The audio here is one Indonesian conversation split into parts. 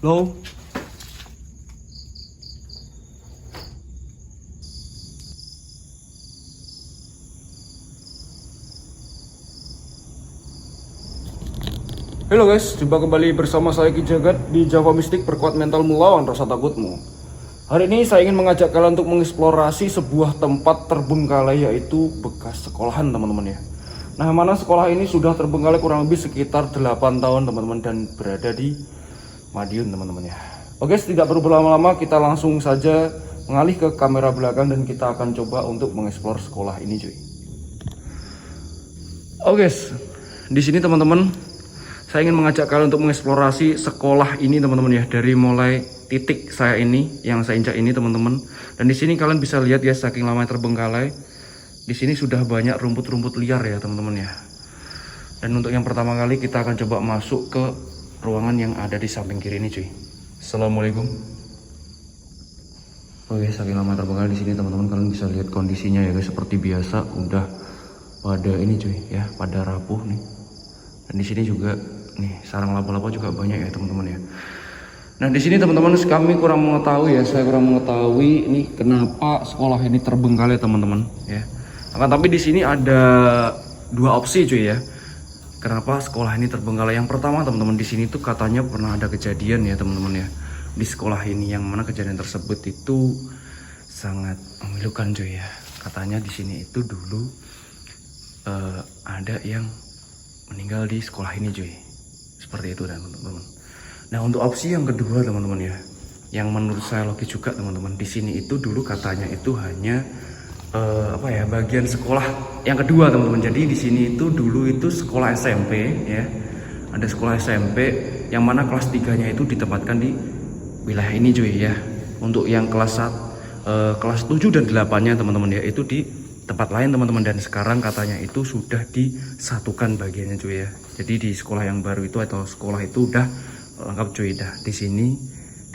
Lo, halo guys, jumpa kembali bersama saya Ki Jagat di Java Mystic. Perkuat mental melawan rasa takutmu. Hari ini saya ingin mengajak kalian untuk mengeksplorasi sebuah tempat terbengkalai, yaitu bekas sekolahan teman-teman ya. Nah, mana sekolah ini sudah terbengkalai kurang lebih sekitar 8 tahun teman-teman, dan berada di Madiun teman-teman ya. Oke, tidak perlu berlama-lama, kita langsung saja mengalih ke kamera belakang dan kita akan coba untuk mengeksplor sekolah ini cuy. Oke guys, di sini teman-teman, saya ingin mengajak kalian untuk mengeksplorasi sekolah ini teman-teman ya, dari mulai titik saya ini yang saya injak ini teman-teman. Dan di sini kalian bisa lihat ya, saking lama terbengkalai, di sini sudah banyak rumput-rumput liar ya teman-teman ya. Dan untuk yang pertama kali kita akan coba masuk ke ruangan yang ada di samping kiri ini cuy. Assalamualaikum. Oke, saking lama terbengkalai di sini teman-teman, kalian bisa lihat kondisinya ya guys, seperti biasa udah pada ini cuy ya, pada rapuh nih. Dan di sini juga nih sarang laba-laba juga banyak ya teman-teman ya. Nah di sini teman-teman, kami kurang mengetahui ya, saya kurang mengetahui ini kenapa sekolah ini terbengkalai teman-teman ya. Akan tapi di sini ada dua opsi cuy ya, kenapa sekolah ini terbengkalai. Yang pertama teman-teman, di sini tuh katanya pernah ada kejadian ya teman-teman ya, di sekolah ini, yang mana kejadian tersebut itu sangat memilukan cuy ya. Katanya di sini itu dulu ada yang meninggal di sekolah ini cuy, seperti itu teman-teman. Nah untuk opsi yang kedua teman-teman ya, yang menurut saya logis juga teman-teman, di sini itu dulu katanya itu hanya bagian sekolah yang kedua teman-teman. Jadi di sini itu dulu itu sekolah SMP ya, ada sekolah SMP yang mana kelas 3-nya itu ditempatkan di wilayah ini cuy ya. Untuk yang kelas 7 dan 8-nya teman-teman ya, itu di tempat lain teman-teman. Dan sekarang katanya itu sudah disatukan bagiannya cuy ya. Jadi di sekolah yang baru itu, atau sekolah itu udah lengkap cuy, dah di sini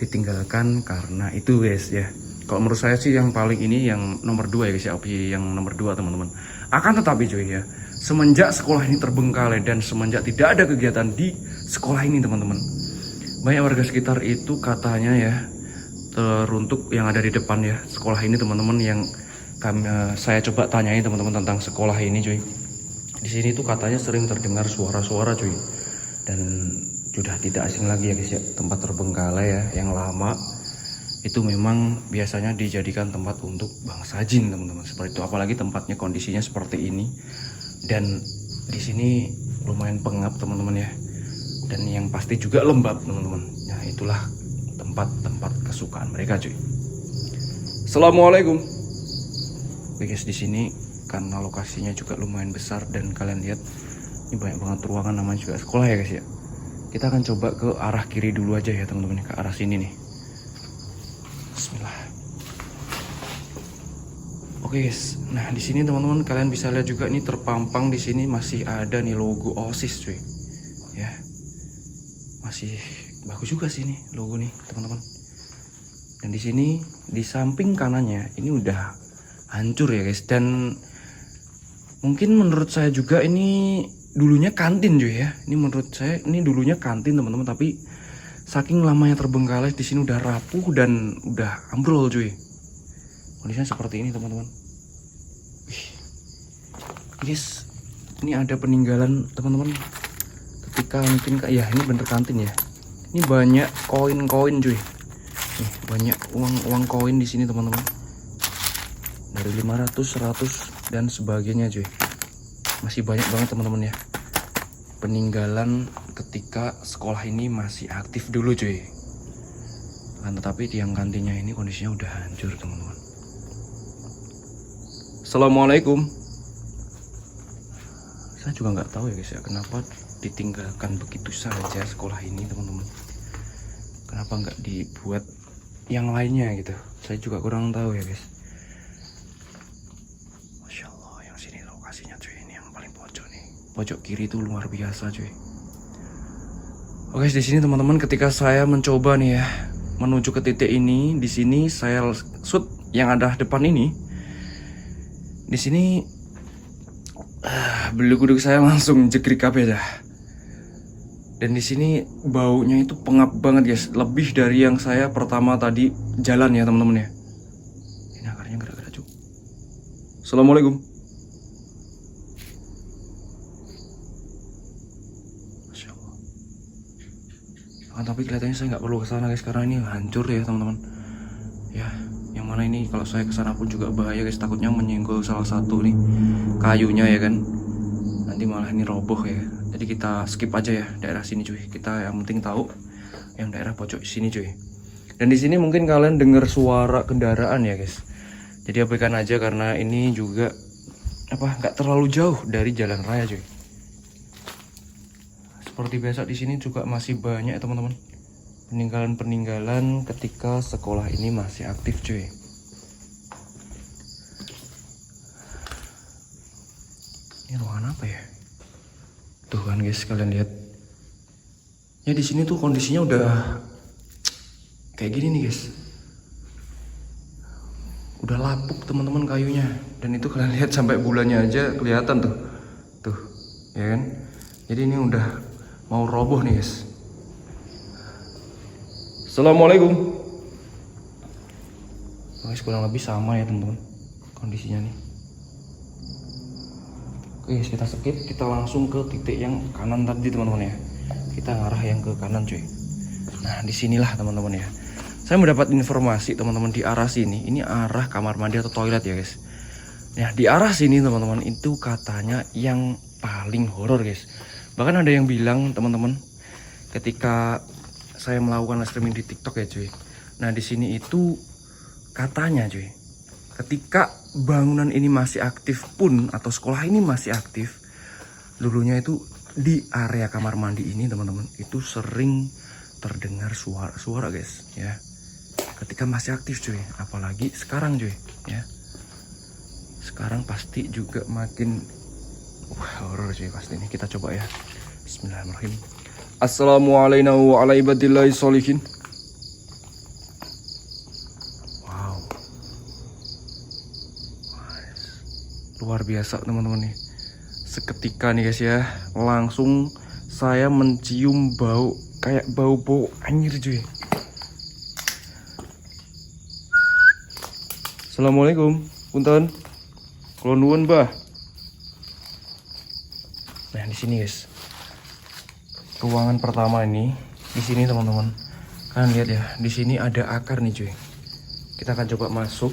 ditinggalkan karena itu guys ya. Kalau menurut saya sih yang paling ini yang nomor 2 ya guys ya, opsi yang nomor 2 teman-teman. Akan tetapi cuy ya, semenjak sekolah ini terbengkalai dan semenjak tidak ada kegiatan di sekolah ini teman-teman, banyak warga sekitar itu katanya ya, teruntuk yang ada di depan ya sekolah ini teman-teman, yang saya coba tanyain teman-teman tentang sekolah ini cuy. Di sini tuh katanya sering terdengar suara-suara cuy, dan sudah tidak asing lagi ya guys ya, tempat terbengkalai ya yang lama itu memang biasanya dijadikan tempat untuk bangsa jin teman-teman, seperti itu. Apalagi tempatnya kondisinya seperti ini, dan di sini lumayan pengap teman-teman ya, dan yang pasti juga lembab teman-teman. Nah itulah tempat-tempat kesukaan mereka cuy. Assalamualaikum. Oke guys, di sini karena lokasinya juga lumayan besar dan kalian lihat ini banyak banget ruangan, namanya juga sekolah ya guys ya. Kita akan coba ke arah kiri dulu aja ya teman-teman, ke arah sini nih. Bismillah. Oke guys, nah di sini teman-teman kalian bisa lihat juga nih, terpampang di sini masih ada nih logo OSIS cuy. Ya. Masih bagus juga sih nih logo nih teman-teman. Dan di sini di samping kanannya ini udah hancur ya guys, dan mungkin menurut saya juga ini dulunya kantin cuy ya. Ini menurut saya ini dulunya kantin teman-teman, tapi saking lamanya terbengkalai di sini udah rapuh dan udah ambrol cuy. Kondisinya seperti ini teman-teman. Wih, guys, ini ada peninggalan teman-teman. Ketika mungkin ya ini bener kantin ya. Ini banyak koin-koin cuy. Nih, banyak uang koin di sini teman-teman. Dari 500, 100 dan sebagainya cuy. Masih banyak banget teman-teman ya, peninggalan ketika sekolah ini masih aktif dulu cuy. Kan tetapi tiang kantinnya ini kondisinya udah hancur teman-teman. Assalamualaikum. Saya juga nggak tahu ya guys ya, kenapa ditinggalkan begitu saja sekolah ini teman-teman. Kenapa nggak dibuat yang lainnya gitu, saya juga kurang tahu ya guys. Pojok kiri itu luar biasa cuy. Oke, di sini teman-teman, ketika saya mencoba nih ya menuju ke titik ini, di sini saya shoot yang ada depan ini. Di sini bulu kuduk saya langsung jegrik kabeh dah. Dan di sini baunya itu pengap banget guys, lebih dari yang saya pertama tadi jalan ya teman-teman ya. Ini akarnya gerak-gerak cuy. Assalamualaikum. Masya Allah. Tapi kelihatannya saya nggak perlu kesana guys, karena ini hancur ya teman-teman. Ya, yang mana ini kalau saya kesana pun juga bahaya guys, takutnya menyenggol salah satu nih kayunya ya kan. Nanti malah ini roboh ya. Jadi kita skip aja ya daerah sini cuy. Kita yang penting tahu yang daerah pojok sini cuy. Dan di sini mungkin kalian dengar suara kendaraan ya guys. Jadi abaikan aja karena ini juga nggak terlalu jauh dari jalan raya cuy. Seperti biasa di sini juga masih banyak ya teman-teman, peninggalan-peninggalan ketika sekolah ini masih aktif cuy. Ini ruangan apa ya? Tuh kan guys, kalian lihat. Ya di sini tuh kondisinya udah kayak gini nih guys. Udah lapuk teman-teman kayunya. Dan itu kalian lihat sampai bulannya aja kelihatan tuh. Tuh, ya kan? Jadi ini udah mau roboh nih guys. Assalamualaikum. Guys, kurang lebih sama ya teman-teman kondisinya nih. Oke guys, kita skip, kita langsung ke titik yang kanan tadi teman-teman ya. Kita ngarah yang ke kanan cuy. Nah disinilah teman-teman ya, saya mendapat informasi teman-teman di arah sini, ini arah kamar mandi atau toilet ya guys. Nah di arah sini teman-teman itu katanya yang paling horor guys. Bahkan ada yang bilang teman-teman, ketika saya melakukan live streaming di TikTok ya cuy. Nah di sini itu katanya cuy, ketika bangunan ini masih aktif pun, atau sekolah ini masih aktif, dulunya itu di area kamar mandi ini teman-teman itu sering terdengar suara guys ya. Ketika masih aktif cuy, apalagi sekarang cuy ya. Sekarang pasti juga makin horor cuy pasti nih. Kita coba ya. Bismillahirrahmanirrahim. Assalamualaikum warahmatullahi wabarakatuh. Wow, luar biasa teman-teman nih. Seketika nih guys ya, langsung saya mencium bau kayak bau-bau anjir cuy. Assalamualaikum, punten. Kula nuwun, Mbah. Nah, di sini guys. Ruangan pertama ini, di sini teman-teman. Kalian lihat ya, di sini ada akar nih cuy. Kita akan coba masuk.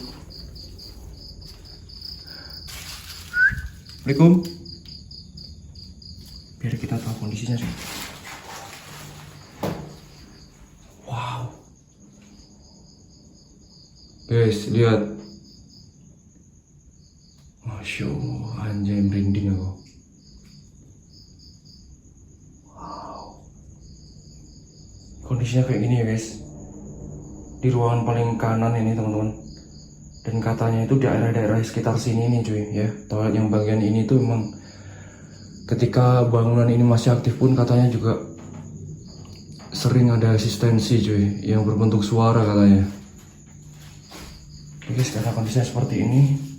Assalamualaikum. Biar kita tahu kondisinya cuy. Wow. Guys, lihat. Masya Allah, anjay merinding aku. Wow. Kondisinya kayak gini ya guys. Di ruangan paling kanan ini teman-teman. Dan katanya itu daerah-daerah sekitar sini nih cuy ya. Toilet yang bagian ini tuh emang ketika bangunan ini masih aktif pun katanya juga sering ada asistensi cuy yang berbentuk suara katanya. Oke, sekarang kondisinya seperti ini.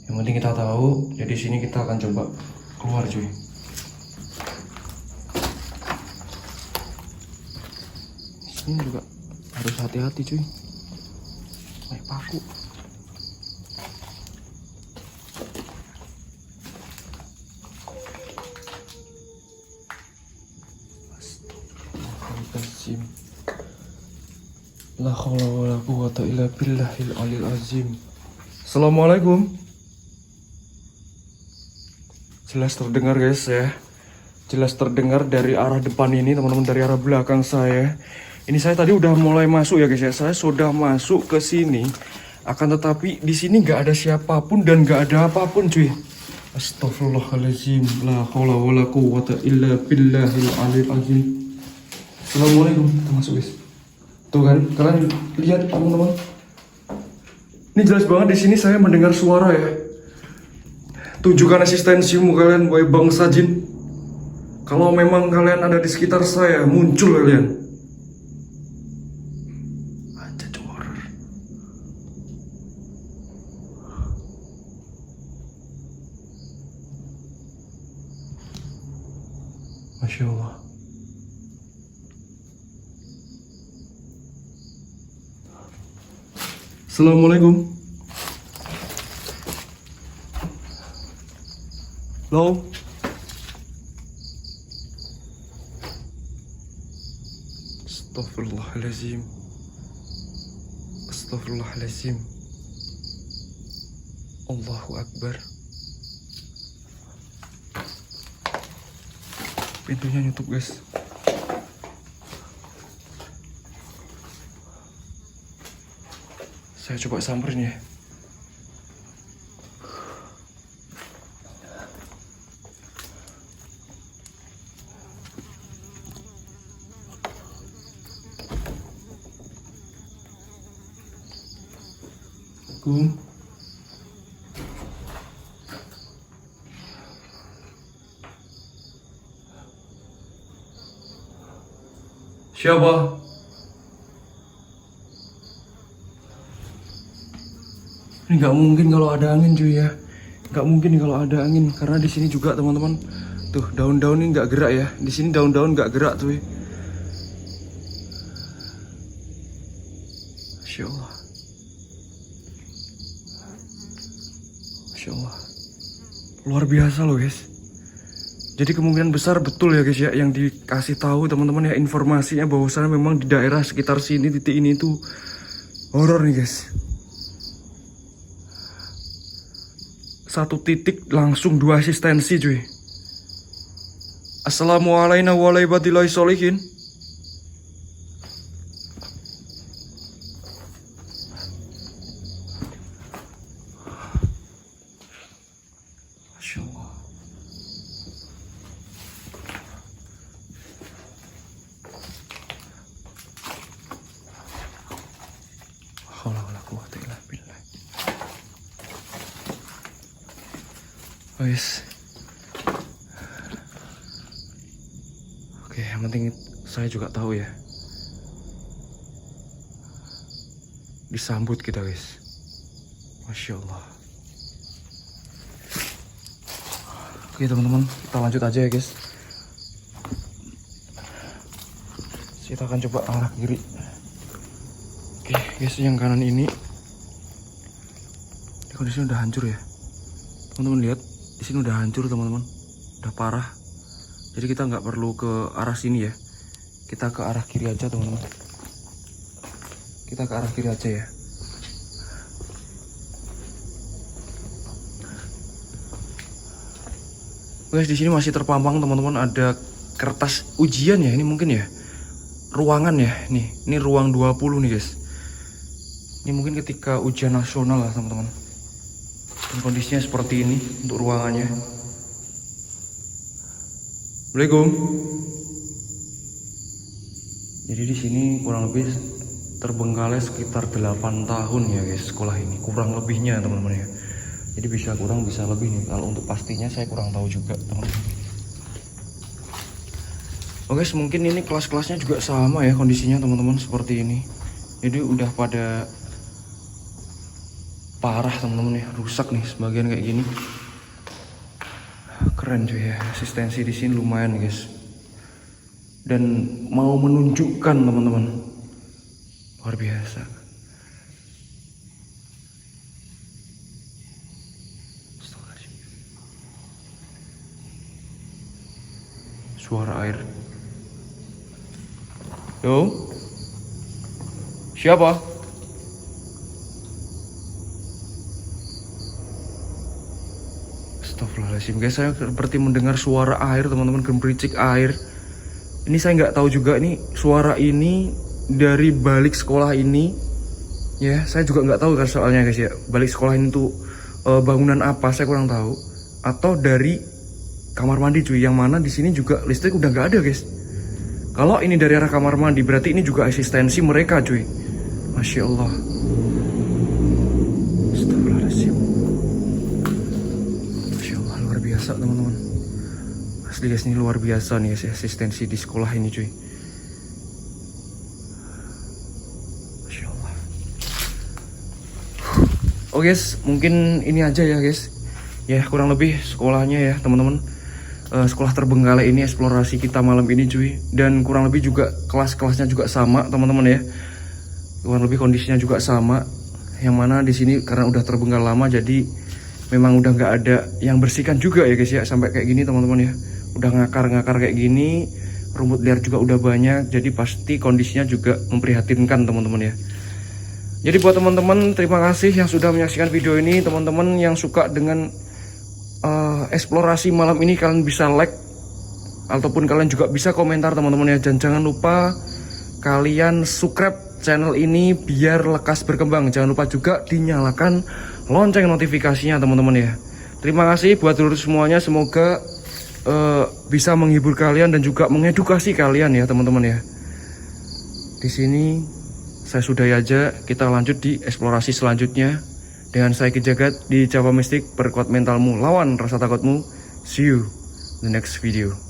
Yang penting kita tahu. Jadi sini kita akan coba keluar cuy. Sini juga harus hati-hati cuy. Kayak paku. Astagfirullahaladzim. La haula wala quwwata illa billahil aliyil azim. Assalamualaikum. Jelas terdengar guys ya. Jelas terdengar dari arah depan ini teman-teman, dari arah belakang saya. Ini saya tadi udah mulai masuk ya guys ya. Saya sudah masuk ke sini. Akan tetapi di sini nggak ada siapapun dan nggak ada apapun cuy. Astagfirullahaladzim. La haula wala quwwata illa billahil aliyil azim. Assalamualaikum. Kita masuk guys. Tuh kan, kalian lihat teman-teman. Ini jelas banget di sini saya mendengar suara ya. Tunjukkan asistensimu kalian, wahai bangsa jin. Kalau memang kalian ada di sekitar saya, muncul kalian. Anjir horor. Masya Allah. Assalamualaikum. Halo. Astagfirullahaladzim. Astagfirullahaladzim. Allahu Akbar. Pintunya nutup, guys. Saya coba samperin ya. Assalamualaikum. Siapa? Ini nggak mungkin kalau ada angin cuy ya. Nggak mungkin kalau ada angin karena di sini juga teman-teman. Tuh daun-daun ini nggak gerak ya. Di sini daun-daun nggak gerak cuy. Masya Allah. Masya Allah. Luar biasa loh guys. Jadi kemungkinan besar betul ya guys ya yang dikasih tahu teman-teman ya informasinya bahwasannya memang di daerah sekitar sini titik ini tuh horor nih guys. Satu titik langsung 2 asistensi cuy. Assalamualaikum warahmatullahi wabarakatuh. Masya Allah. Guys, oke, yang penting saya juga tahu ya. Disambut kita guys, Masya Allah. Oke teman-teman, kita lanjut aja ya guys. Kita akan coba arah kiri. Oke guys, yang kanan ini kondisinya udah hancur ya. Teman-teman lihat. Di sini udah hancur teman-teman, udah parah. Jadi kita nggak perlu ke arah sini ya. Kita ke arah kiri aja teman-teman. Kita ke arah kiri aja ya. Guys, di sini masih terpampang teman-teman, ada kertas ujian ya. Ini mungkin ya ruangan ya. Ini ruang 20 nih guys. Ini mungkin ketika ujian nasional lah teman-teman. Dan kondisinya seperti ini untuk ruangannya. Assalamualaikum. Jadi di sini kurang lebih terbengkalai sekitar 8 tahun ya guys sekolah ini, kurang lebihnya teman-teman ya. Jadi bisa kurang bisa lebih nih. Kalau untuk pastinya saya kurang tahu juga teman-teman. Oke guys, mungkin ini kelas-kelasnya juga sama ya kondisinya teman-teman seperti ini. Jadi udah pada parah teman-teman ya, rusak nih sebagian kayak gini. Keren cuy ya, asistensi di sini lumayan guys. Dan mau menunjukkan teman-teman, luar biasa. Suara air. Yo, siapa? Astagfirullahaladzim guys, saya seperti mendengar suara air teman-teman, gemericik air. Ini saya nggak tahu juga ini suara ini dari balik sekolah ini. Ya, saya juga nggak tahu kan soalnya guys ya. Balik sekolah ini tuh bangunan apa saya kurang tahu. Atau dari kamar mandi cuy, yang mana di sini juga listrik udah nggak ada guys. Kalau ini dari arah kamar mandi berarti ini juga asistensi mereka cuy. Masya Allah. Biasa teman-teman, asli guys, ini luar biasa nih guys, asistensi di sekolah ini cuy. Masya Allah. Oh guys, mungkin ini aja ya guys. Ya kurang lebih sekolahnya ya teman-teman. Sekolah terbengkalai ini eksplorasi kita malam ini cuy. Dan kurang lebih juga kelas-kelasnya juga sama teman-teman ya. Kurang lebih kondisinya juga sama. Yang mana di sini karena udah terbengkalai lama, jadi memang udah nggak ada yang bersihkan juga ya guys ya, sampai kayak gini teman-teman ya. Udah ngakar-ngakar kayak gini, rumput liar juga udah banyak, jadi pasti kondisinya juga memprihatinkan teman-teman ya. Jadi buat teman-teman, terima kasih yang sudah menyaksikan video ini. Teman-teman yang suka dengan eksplorasi malam ini, kalian bisa like ataupun kalian juga bisa komentar teman-teman ya. Dan jangan lupa kalian subscribe channel ini biar lekas berkembang. Jangan lupa juga dinyalakan lonceng notifikasinya teman-teman ya. Terima kasih buat dulur semuanya, semoga bisa menghibur kalian dan juga mengedukasi kalian ya teman-teman ya. Di sini saya sudahi aja, kita lanjut di eksplorasi selanjutnya dengan saya Ki Jagat di Jawa Mistik. Perkuat mentalmu, lawan rasa takutmu. See you in the next video.